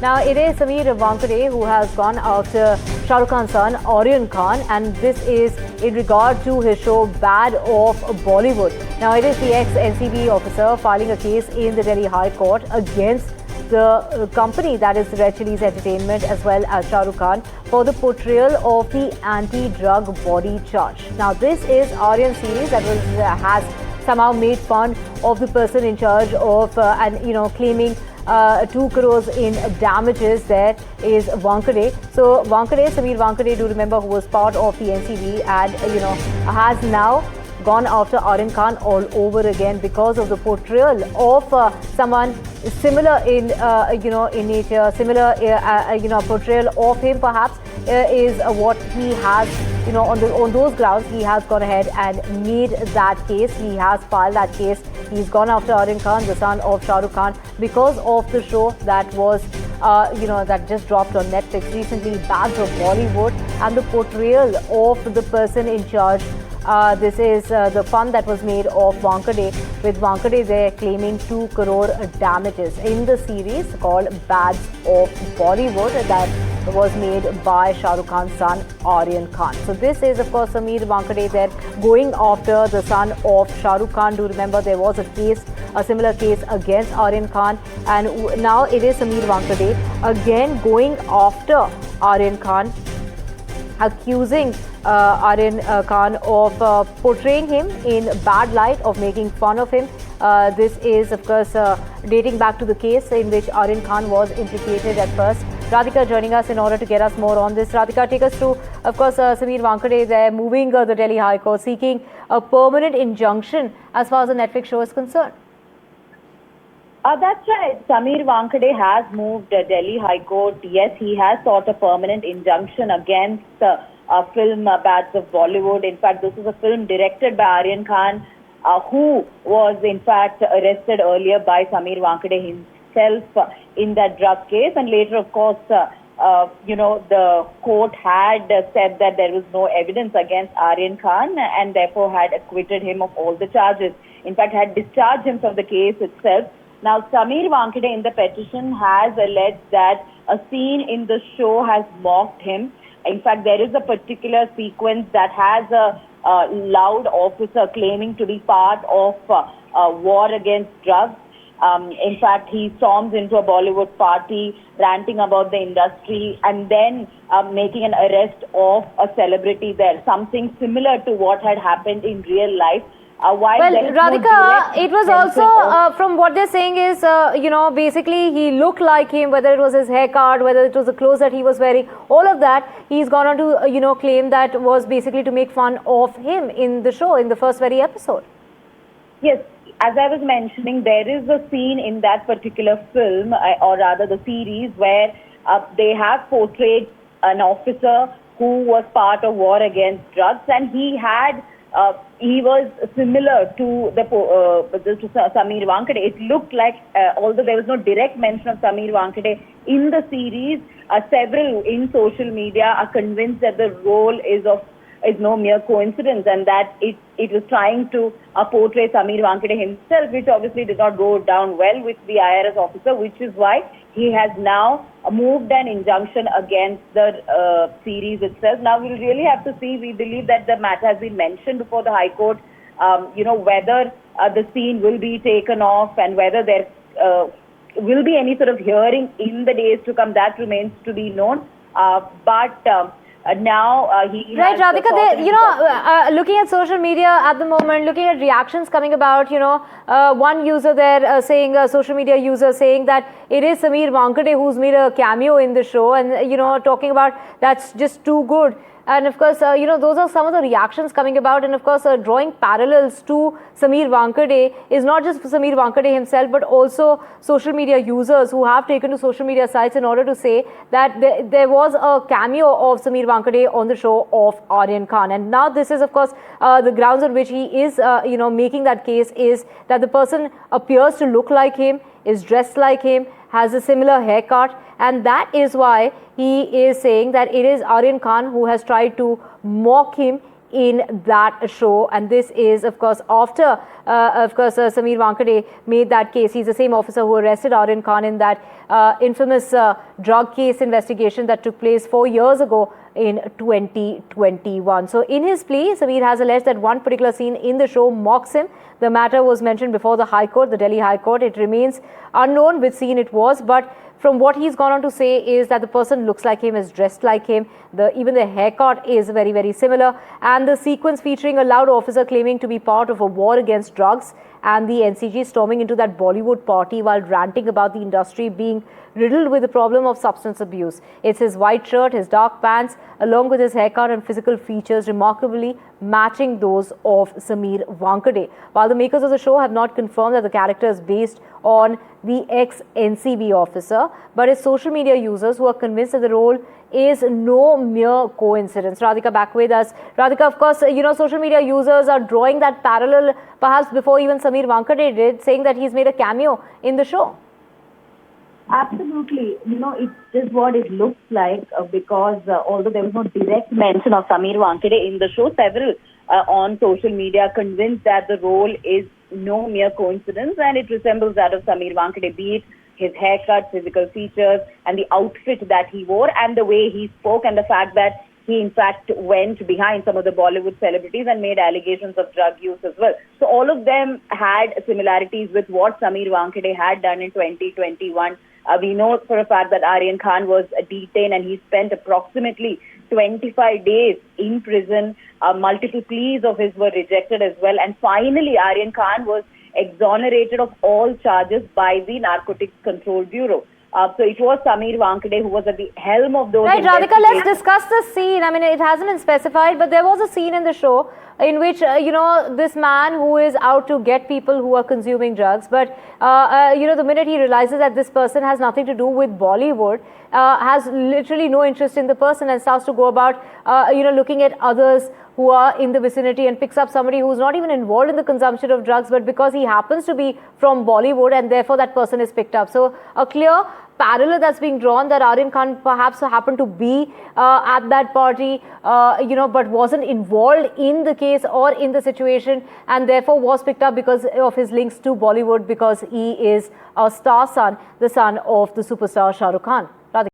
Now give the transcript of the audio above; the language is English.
Now, it is Sameer Wankhede who has gone after Shah Rukh Khan's son, Aryan Khan, and this is in regard to his show Bad of Bollywood. Now, it is the ex-NCB officer filing a case in the Delhi High Court against the company, that is Chillies Entertainment, as well as Shah Rukh Khan, for the portrayal of the anti-drug body charge. Now, this is Aryan series that has somehow made fun of the person in charge of claiming 2 crores in damages. There is Wankhede. So Sameer Wankhede, do remember, who was part of the NCB and has now gone after Aryan Khan all over again because of the portrayal of someone similar in nature, similar portrayal of him perhaps is what he has, on those grounds he has gone ahead and made that case. He has filed that case. He's gone after Aryan Khan, the son of Shah Rukh Khan, because of the show that was that just dropped on Netflix recently, Bad of Bollywood, and the portrayal of the person in charge. This is the fun that was made of Wankhede, with Wankhede there claiming 2 crore damages in the series called Bad of Bollywood that was made by Shah Rukh Khan's son, Aryan Khan. So this is, of course, Sameer Wankhede there going after the son of Shah Rukh Khan. Do remember there was a similar case against Aryan Khan, and now it is Sameer Wankhede again going after Aryan Khan, accusing Aryan Khan of portraying him in bad light, of making fun of him. This is, of course, dating back to the case in which Aryan Khan was implicated at first. Radhika joining us in order to get us more on this. Radhika, take us through, of course, Sameer Wankhede there moving the Delhi High Court, seeking a permanent injunction as far as the Netflix show is concerned. That's right. Sameer Wankhede has moved Delhi High Court. Yes, he has sought a permanent injunction against film Bad of Bollywood. In fact, this is a film directed by Aryan Khan, who was in fact arrested earlier by Sameer Wankhede himself in that drug case. And later, of course, the court had said that there was no evidence against Aryan Khan and therefore had acquitted him of all the charges. In fact, had discharged him from the case itself. Now, Sameer Wankhede in the petition has alleged that a scene in the show has mocked him. In fact, there is a particular sequence that has a loud officer claiming to be part of a war against drugs. In fact, he storms into a Bollywood party, ranting about the industry, and then making an arrest of a celebrity there. Something similar to what had happened in real life. Well, Radhika, it was also, from what they're saying is, basically he looked like him, whether it was his haircut, whether it was the clothes that he was wearing, all of that, he's gone on to, claim that was basically to make fun of him in the show, in the first very episode. Yes, as I was mentioning, there is a scene in that particular film, or rather the series, where they have portrayed an officer who was part of war against drugs, and he was similar to Sameer Wankhede. It looked like, although there was no direct mention of Sameer Wankhede in the series, several in social media are convinced that the role is no mere coincidence, and that it was trying to portray Sameer Wankhede himself, which obviously did not go down well with the IRS officer, which is why he has now moved an injunction against the series itself. Now, we'll really have to see. We believe that the matter has been mentioned before the High Court, whether the scene will be taken off and whether there will be any sort of hearing in the days to come. That remains to be known. Now he right, Radhika, looking at social media at the moment, looking at reactions coming about, one user there saying, social media user saying that it is Sameer Wankhede who's made a cameo in the show, and talking about that's just too good. And of course, those are some of the reactions coming about. And of course, drawing parallels to Sameer Wankhede is not just Sameer Wankhede himself, but also social media users who have taken to social media sites in order to say that there was a cameo of Sameer Wankhede on the show of Aryan Khan. And now this is, of course, the grounds on which he is, making that case is that the person appears to look like him, is dressed like him, has a similar haircut, and that is why he is saying that it is Aryan Khan who has tried to mock him in that show. And this is, of course, after, Sameer Wankhede made that case. He's the same officer who arrested Aryan Khan in that infamous drug case investigation that took place 4 years ago in 2021. So in his plea, Sameer has alleged that one particular scene in the show mocks him. The matter was mentioned before the High Court, the Delhi High Court. It remains unknown which scene it was, but from what he's gone on to say is that the person looks like him, is dressed like him. Even the haircut is very, very similar. And the sequence featuring a loud officer claiming to be part of a war against drugs and the NCG storming into that Bollywood party while ranting about the industry being riddled with the problem of substance abuse. It's his white shirt, his dark pants, along with his haircut and physical features remarkably matching those of Sameer Wankhede. While the makers of the show have not confirmed that the character is based on the ex-NCB officer, but his social media users who are convinced that the role is no mere coincidence. Radhika back with us. Radhika, of course, social media users are drawing that parallel perhaps before even Sameer Wankhede did, saying that he's made a cameo in the show. Absolutely. It's just what it looks like because although there was no direct mention of Sameer Wankhede in the show, several on social media convinced that the role is no mere coincidence and it resembles that of Sameer Wankhede, be it his haircut, physical features, and the outfit that he wore, and the way he spoke, and the fact that he, in fact, went behind some of the Bollywood celebrities and made allegations of drug use as well. So all of them had similarities with what Sameer Wankhede had done in 2021. We know for a fact that Aryan Khan was detained and he spent approximately 25 days in prison. Multiple pleas of his were rejected as well. And finally, Aryan Khan was exonerated of all charges by the Narcotics Control Bureau. So it was Sameer Wankhede who was at the helm of those investigations. Radhika, let's discuss the scene. I mean, it hasn't been specified, but there was a scene in the show in which, this man who is out to get people who are consuming drugs, but, the minute he realizes that this person has nothing to do with Bollywood, has literally no interest in the person and starts to go about, looking at others who are in the vicinity and picks up somebody who's not even involved in the consumption of drugs, but because he happens to be from Bollywood and therefore that person is picked up. So a clear parallel that's being drawn that Aryan Khan perhaps happened to be at that party, but wasn't involved in the case or in the situation and therefore was picked up because of his links to Bollywood because he is a star son, the son of the superstar Shah Rukh Khan.